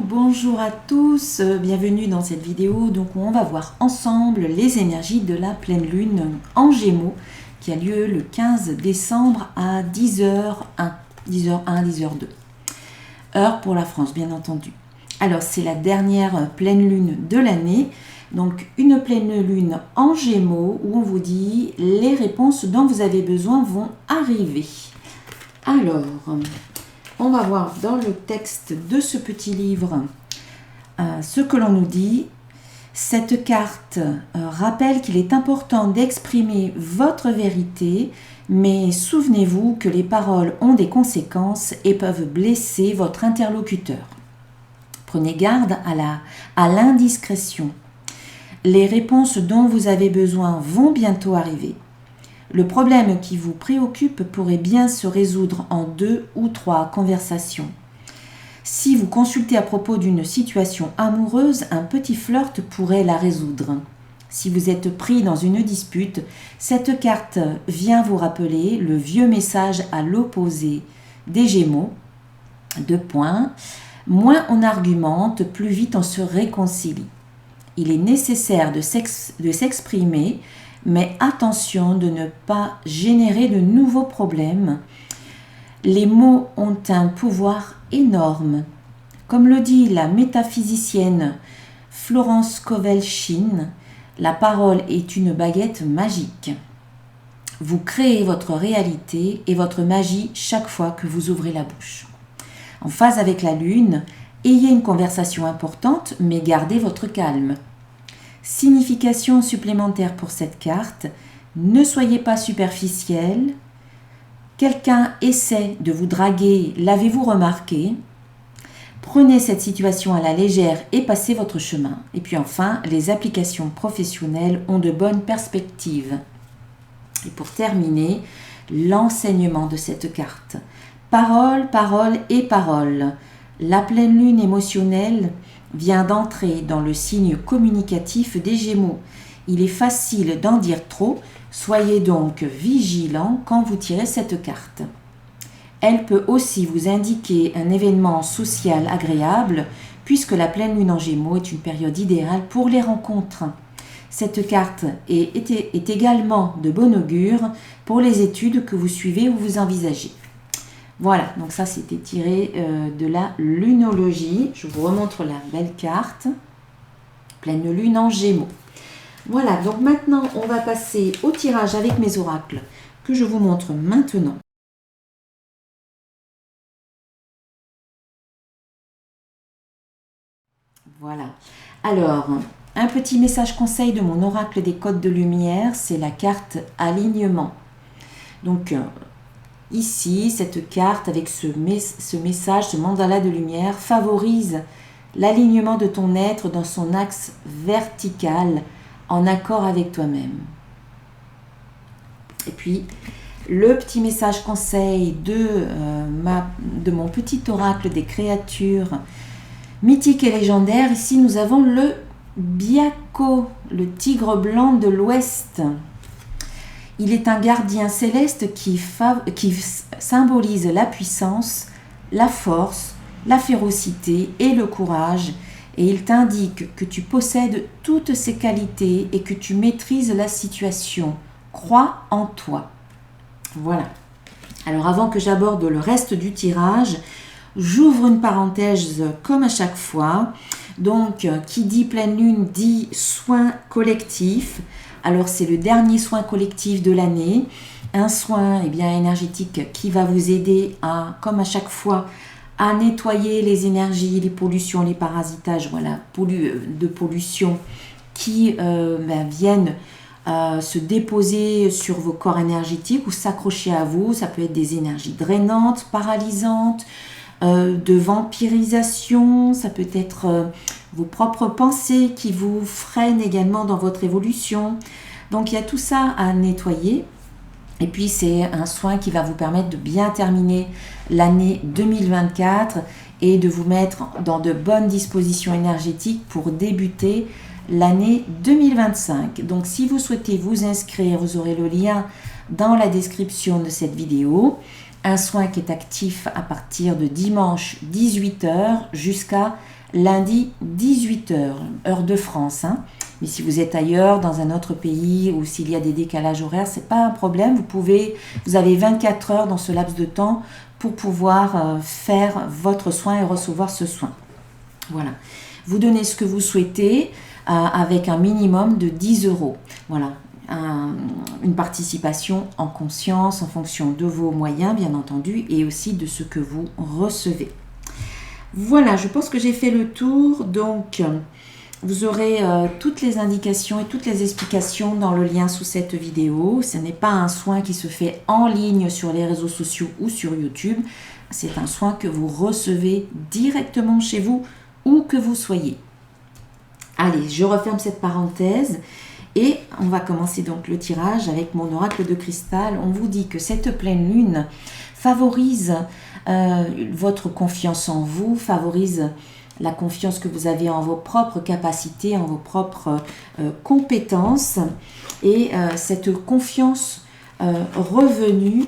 Bonjour à tous, bienvenue dans cette vidéo. Donc on va voir ensemble les énergies de la pleine lune en Gémeaux qui a lieu le 15 décembre à 10h01, 10h02. Heure pour la France bien entendu. Alors c'est la dernière pleine lune de l'année, donc une pleine lune en Gémeaux où on vous dit les réponses dont vous avez besoin vont arriver. Alors, on va voir dans le texte de ce petit livre ce que l'on nous dit. Cette carte rappelle qu'il est important d'exprimer votre vérité, mais souvenez-vous que les paroles ont des conséquences et peuvent blesser votre interlocuteur. Prenez garde à l'indiscrétion. Les réponses dont vous avez besoin vont bientôt arriver. Le problème qui vous préoccupe pourrait bien se résoudre en 2 ou 3 conversations. Si vous consultez à propos d'une situation amoureuse, un petit flirt pourrait la résoudre. Si vous êtes pris dans une dispute, cette carte vient vous rappeler le vieux message à l'opposé des Gémeaux. 2 points. Moins on argumente, plus vite on se réconcilie. Il est nécessaire de s'exprimer, mais attention de ne pas générer de nouveaux problèmes. Les mots ont un pouvoir énorme. Comme le dit la métaphysicienne Florence Kovelchine, la parole est une baguette magique. Vous créez votre réalité et votre magie chaque fois que vous ouvrez la bouche. En phase avec la lune, ayez une conversation importante, mais gardez votre calme. Signification supplémentaire pour cette carte, ne soyez pas superficiel. Quelqu'un essaie de vous draguer, l'avez-vous remarqué? Prenez cette situation à la légère et passez votre chemin. Et puis enfin, les applications professionnelles ont de bonnes perspectives. Et pour terminer, l'enseignement de cette carte. Parole, parole et parole. La pleine lune émotionnelle vient d'entrer dans le signe communicatif des Gémeaux. Il est facile d'en dire trop, soyez donc vigilant quand vous tirez cette carte. Elle peut aussi vous indiquer un événement social agréable, puisque la pleine lune en Gémeaux est une période idéale pour les rencontres. Cette carte est également de bon augure pour les études que vous suivez ou vous envisagez. Voilà, donc ça c'était tiré de la lunologie. Je vous remontre la belle carte. Pleine lune en Gémeaux. Voilà, donc maintenant on va passer au tirage avec mes oracles que je vous montre maintenant. Voilà. Alors, un petit message conseil de mon oracle des codes de lumière, c'est la carte alignement. Donc, ici, cette carte avec ce message, ce mandala de lumière, favorise l'alignement de ton être dans son axe vertical, en accord avec toi-même. Et puis, le petit message conseil de mon petit oracle des créatures mythiques et légendaires. Ici, nous avons le Byakko, le tigre blanc de l'Ouest. Il est un gardien céleste qui symbolise la puissance, la force, la férocité et le courage. Et il t'indique que tu possèdes toutes ces qualités et que tu maîtrises la situation. Crois en toi. Voilà. Alors avant que j'aborde le reste du tirage, j'ouvre une parenthèse comme à chaque fois. Donc, qui dit pleine lune dit soin collectif. Alors, c'est le dernier soin collectif de l'année. Un soin énergétique qui va vous aider à, comme à chaque fois, à nettoyer les énergies, les pollutions, les parasitages, de pollution qui viennent se déposer sur vos corps énergétiques ou s'accrocher à vous. Ça peut être des énergies drainantes, paralysantes, de vampirisation, ça peut être vos propres pensées qui vous freinent également dans votre évolution. Donc il y a tout ça à nettoyer. Et puis c'est un soin qui va vous permettre de bien terminer l'année 2024 et de vous mettre dans de bonnes dispositions énergétiques pour débuter l'année 2025. Donc si vous souhaitez vous inscrire, vous aurez le lien dans la description de cette vidéo. Un soin qui est actif à partir de dimanche 18h jusqu'à lundi 18h, heure de France. Mais si vous êtes ailleurs, dans un autre pays, ou s'il y a des décalages horaires, ce n'est pas un problème. Vous avez 24 heures dans ce laps de temps pour pouvoir faire votre soin et recevoir ce soin. Voilà. Vous donnez ce que vous souhaitez avec un minimum de 10 €. Voilà. Une participation en conscience en fonction de vos moyens, bien entendu, et aussi de ce que vous recevez. Voilà, je pense que j'ai fait le tour. Donc, vous aurez toutes les indications et toutes les explications dans le lien sous cette vidéo. Ce n'est pas un soin qui se fait en ligne sur les réseaux sociaux ou sur YouTube. C'est un soin que vous recevez directement chez vous, où que vous soyez. Allez, je referme cette parenthèse et on va commencer donc le tirage avec mon oracle de cristal. On vous dit que cette pleine lune favorise votre confiance en vous, favorise la confiance que vous avez en vos propres capacités, en vos propres compétences. Et cette confiance revenue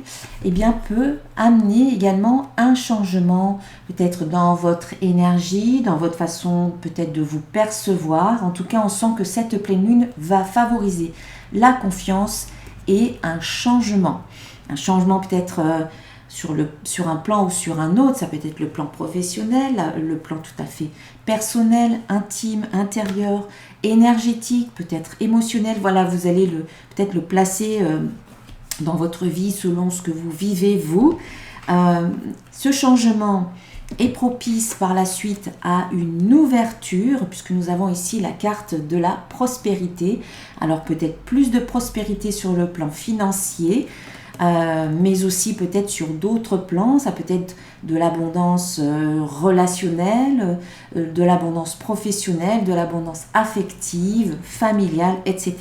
peut amener également un changement, peut-être dans votre énergie, dans votre façon peut-être de vous percevoir. En tout cas, on sent que cette pleine lune va favoriser la confiance et un changement. Un changement peut-être sur un plan ou sur un autre. Ça peut être le plan professionnel, le plan tout à fait personnel, intime, intérieur, énergétique, peut-être émotionnel. Voilà, vous allez peut-être le placer dans votre vie selon ce que vous vivez vous. Ce changement est propice par la suite à une ouverture, puisque nous avons ici la carte de la prospérité. Alors peut-être plus de prospérité sur le plan financier, mais aussi peut-être sur d'autres plans. Ça peut être de l'abondance relationnelle, de l'abondance professionnelle, de l'abondance affective, familiale, etc.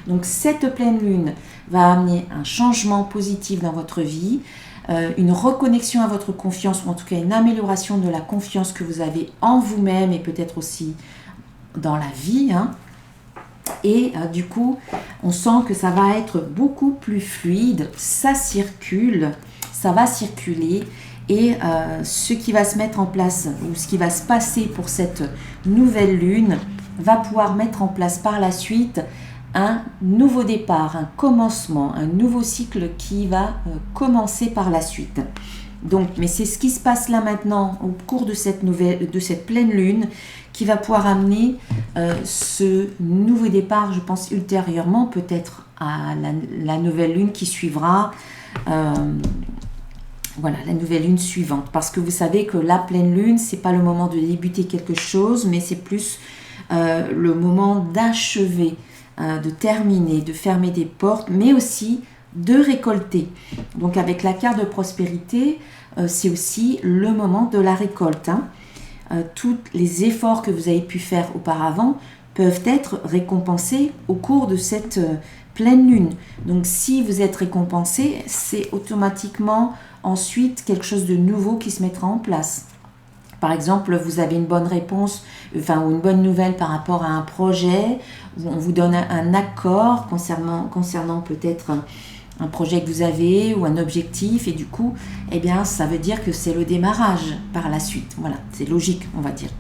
Donc cette pleine lune va amener un changement positif dans votre vie, une reconnexion à votre confiance, ou en tout cas une amélioration de la confiance que vous avez en vous-même et peut-être aussi dans la vie. Et du coup, on sent que ça va être beaucoup plus fluide, ça circule, ça va circuler. Et ce qui va se mettre en place, ou ce qui va se passer pour cette nouvelle lune, va pouvoir mettre en place par la suite un nouveau départ, un commencement, un nouveau cycle qui va commencer par la suite. Donc, mais c'est ce qui se passe là maintenant au cours de cette pleine lune qui va pouvoir amener ce nouveau départ, je pense ultérieurement peut-être à la nouvelle lune qui suivra. Voilà, la nouvelle lune suivante. Parce que vous savez que la pleine lune, c'est pas le moment de débuter quelque chose, mais c'est plus le moment d'achever, de terminer, de fermer des portes, mais aussi de récolter. Donc avec la carte de prospérité, c'est aussi le moment de la récolte. Tous les efforts que vous avez pu faire auparavant peuvent être récompensés au cours de cette pleine lune. Donc si vous êtes récompensé, c'est automatiquement ensuite quelque chose de nouveau qui se mettra en place. Par exemple, vous avez une bonne réponse, ou une bonne nouvelle par rapport à un projet, où on vous donne un accord concernant peut-être un projet que vous avez ou un objectif, et du coup, ça veut dire que c'est le démarrage par la suite. Voilà, c'est logique, on va dire.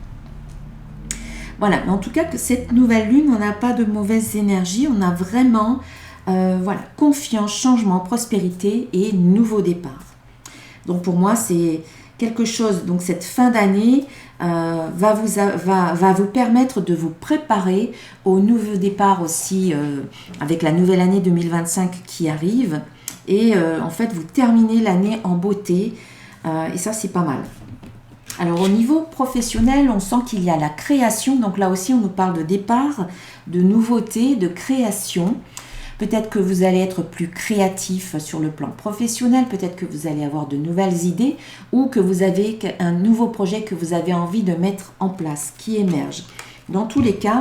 Voilà, mais en tout cas, que cette nouvelle lune, on n'a pas de mauvaise énergie, on a vraiment confiance, changement, prospérité et nouveau départ. Donc pour moi, c'est quelque chose, donc cette fin d'année va vous permettre de vous préparer au nouveau départ aussi avec la nouvelle année 2025 qui arrive. Et en fait, vous terminez l'année en beauté et ça, c'est pas mal. Alors au niveau professionnel, on sent qu'il y a la création. Donc là aussi, on nous parle de départ, de nouveauté, de création. Peut-être que vous allez être plus créatif sur le plan professionnel, peut-être que vous allez avoir de nouvelles idées ou que vous avez un nouveau projet que vous avez envie de mettre en place, qui émerge. Dans tous les cas,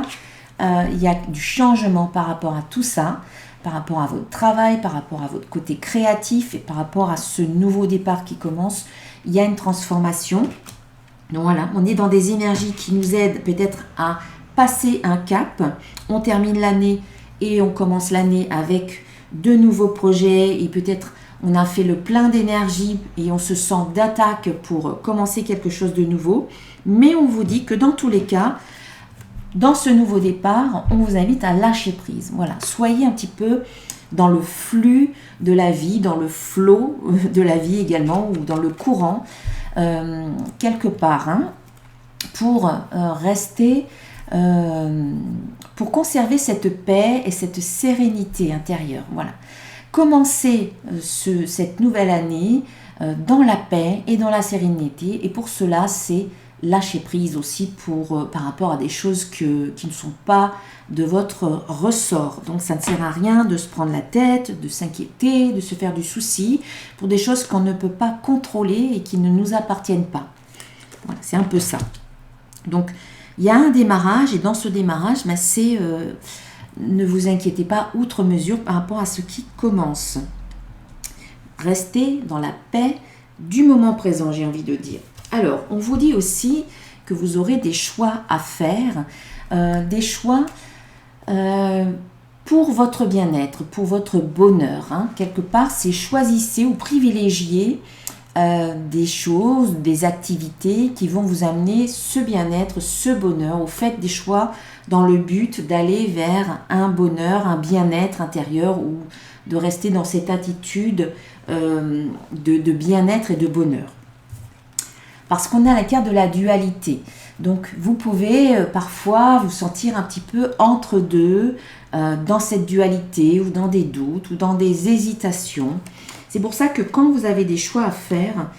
il y a du changement par rapport à tout ça, par rapport à votre travail, par rapport à votre côté créatif et par rapport à ce nouveau départ qui commence. Il y a une transformation. Donc voilà, on est dans des énergies qui nous aident peut-être à passer un cap. On termine l'année et on commence l'année avec de nouveaux projets et peut-être on a fait le plein d'énergie et on se sent d'attaque pour commencer quelque chose de nouveau. Mais on vous dit que dans tous les cas, dans ce nouveau départ, on vous invite à lâcher prise. Voilà, soyez un petit peu dans le flux de la vie, dans le flot de la vie également, ou dans le courant, quelque part, hein, pour rester, pour conserver cette paix et cette sérénité intérieure. Voilà. Commencez cette nouvelle année dans la paix et dans la sérénité, et pour cela, c'est lâcher prise aussi par rapport à des choses qui ne sont pas de votre ressort. Donc ça ne sert à rien de se prendre la tête, de s'inquiéter, de se faire du souci pour des choses qu'on ne peut pas contrôler et qui ne nous appartiennent pas. Voilà, c'est un peu ça. Donc il y a un démarrage, et dans ce démarrage, c'est ne vous inquiétez pas outre mesure par rapport à ce qui commence. Restez dans la paix du moment présent, j'ai envie de dire. Alors, on vous dit aussi que vous aurez des choix à faire, des choix pour votre bien-être, pour votre bonheur. Hein. Quelque part, c'est choisissez ou privilégiez des choses, des activités qui vont vous amener ce bien-être, ce bonheur. Vous faites des choix dans le but d'aller vers un bonheur, un bien-être intérieur, ou de rester dans cette attitude de bien-être et de bonheur. Parce qu'on a la carte de la dualité. Donc vous pouvez parfois vous sentir un petit peu entre deux, dans cette dualité, ou dans des doutes, ou dans des hésitations. C'est pour ça que quand vous avez des choix à faire,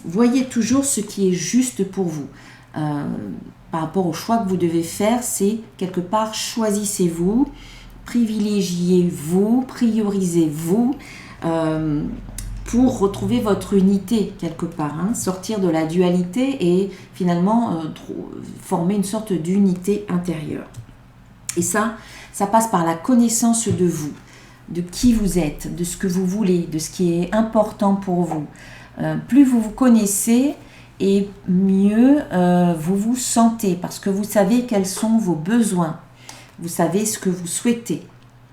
voyez toujours ce qui est juste pour vous. Par rapport au choix que vous devez faire, c'est quelque part choisissez-vous, privilégiez-vous, priorisez-vous, pour retrouver votre unité quelque part, hein, sortir de la dualité et finalement former une sorte d'unité intérieure. Et ça passe par la connaissance de vous, de qui vous êtes, de ce que vous voulez, de ce qui est important pour vous. Plus vous vous connaissez, et mieux vous vous sentez, parce que vous savez quels sont vos besoins, vous savez ce que vous souhaitez.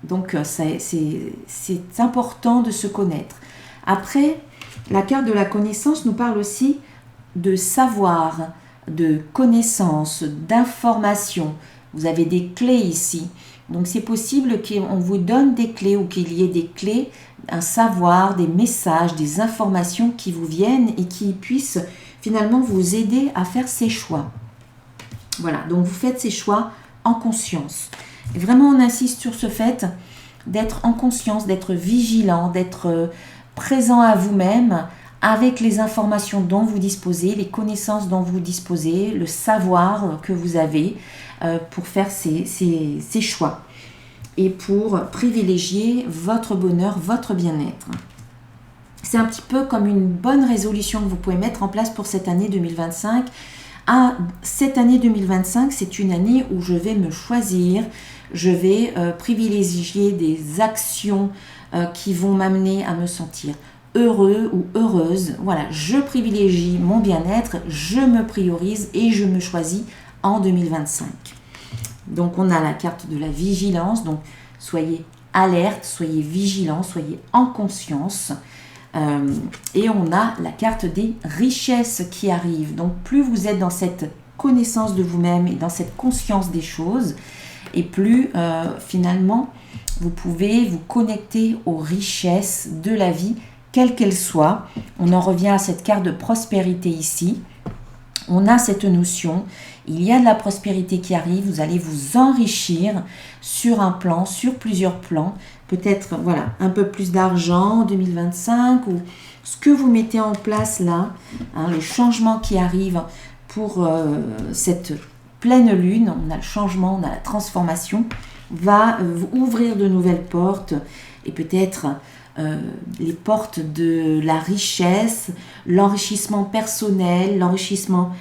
Donc c'est important de se connaître. Après, la carte de la connaissance nous parle aussi de savoir, de connaissance, d'information. Vous avez des clés ici. Donc c'est possible qu'on vous donne des clés, ou qu'il y ait des clés, un savoir, des messages, des informations qui vous viennent et qui puissent finalement vous aider à faire ces choix. Voilà, donc vous faites ces choix en conscience. Et vraiment, on insiste sur ce fait d'être en conscience, d'être vigilant, d'être présent à vous-même avec les informations dont vous disposez, les connaissances dont vous disposez, le savoir que vous avez pour faire ces choix et pour privilégier votre bonheur, votre bien-être. C'est un petit peu comme une bonne résolution que vous pouvez mettre en place pour cette année 2025. Cette année 2025, c'est une année où je vais me choisir, je vais privilégier des actions qui vont m'amener à me sentir heureux ou heureuse. Voilà, je privilégie mon bien-être, je me priorise et je me choisis en 2025. Donc on a la carte de la vigilance, donc soyez alerte, soyez vigilant, soyez en conscience. Et on a la carte des richesses qui arrivent. Donc plus vous êtes dans cette connaissance de vous-même et dans cette conscience des choses, et plus finalement vous pouvez vous connecter aux richesses de la vie, quelle qu'elle soit. On en revient à cette carte de prospérité ici. On a cette notion, il y a de la prospérité qui arrive, vous allez vous enrichir sur un plan, sur plusieurs plans, peut-être voilà, un peu plus d'argent en 2025, ou ce que vous mettez en place là, hein, le changement qui arrive pour cette pleine lune, on a le changement, on a la transformation, va ouvrir de nouvelles portes, et peut-être les portes de la richesse, l'enrichissement personnel, l'enrichissement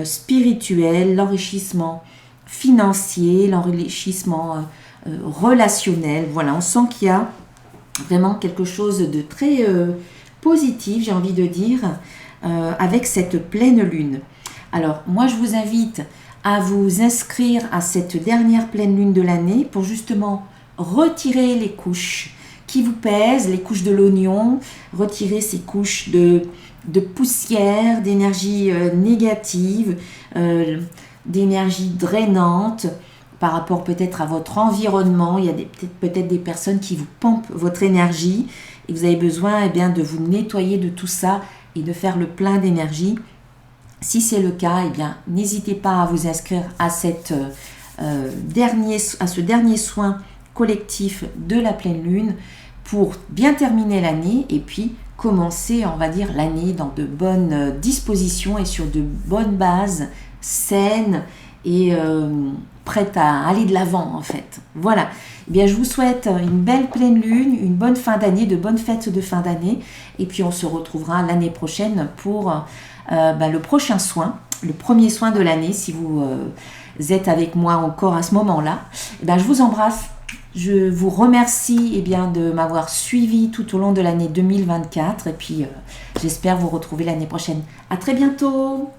spirituel, l'enrichissement financier, l'enrichissement relationnel. Voilà, on sent qu'il y a vraiment quelque chose de très positif, j'ai envie de dire, avec cette pleine lune. Alors, moi, je vous invite à vous inscrire à cette dernière pleine lune de l'année pour justement retirer les couches qui vous pèsent, les couches de l'oignon. Retirez ces couches de poussière, d'énergie négative, d'énergie drainante par rapport peut-être à votre environnement. Il y a peut-être des personnes qui vous pompent votre énergie et vous avez besoin eh bien, de vous nettoyer de tout ça et de faire le plein d'énergie. Si c'est le cas, eh bien, n'hésitez pas à vous inscrire à, ce dernier soin collectif de la pleine lune pour bien terminer l'année et puis commencer, on va dire, l'année dans de bonnes dispositions et sur de bonnes bases saines et prêtes à aller de l'avant en fait. Voilà. Eh bien, je vous souhaite une belle pleine lune, une bonne fin d'année, de bonnes fêtes de fin d'année et puis on se retrouvera l'année prochaine pour le prochain soin, le premier soin de l'année. Si vous êtes avec moi encore à ce moment-là, eh bien, je vous embrasse. Je vous remercie eh bien, de m'avoir suivi tout au long de l'année 2024 et puis j'espère vous retrouver l'année prochaine. À très bientôt.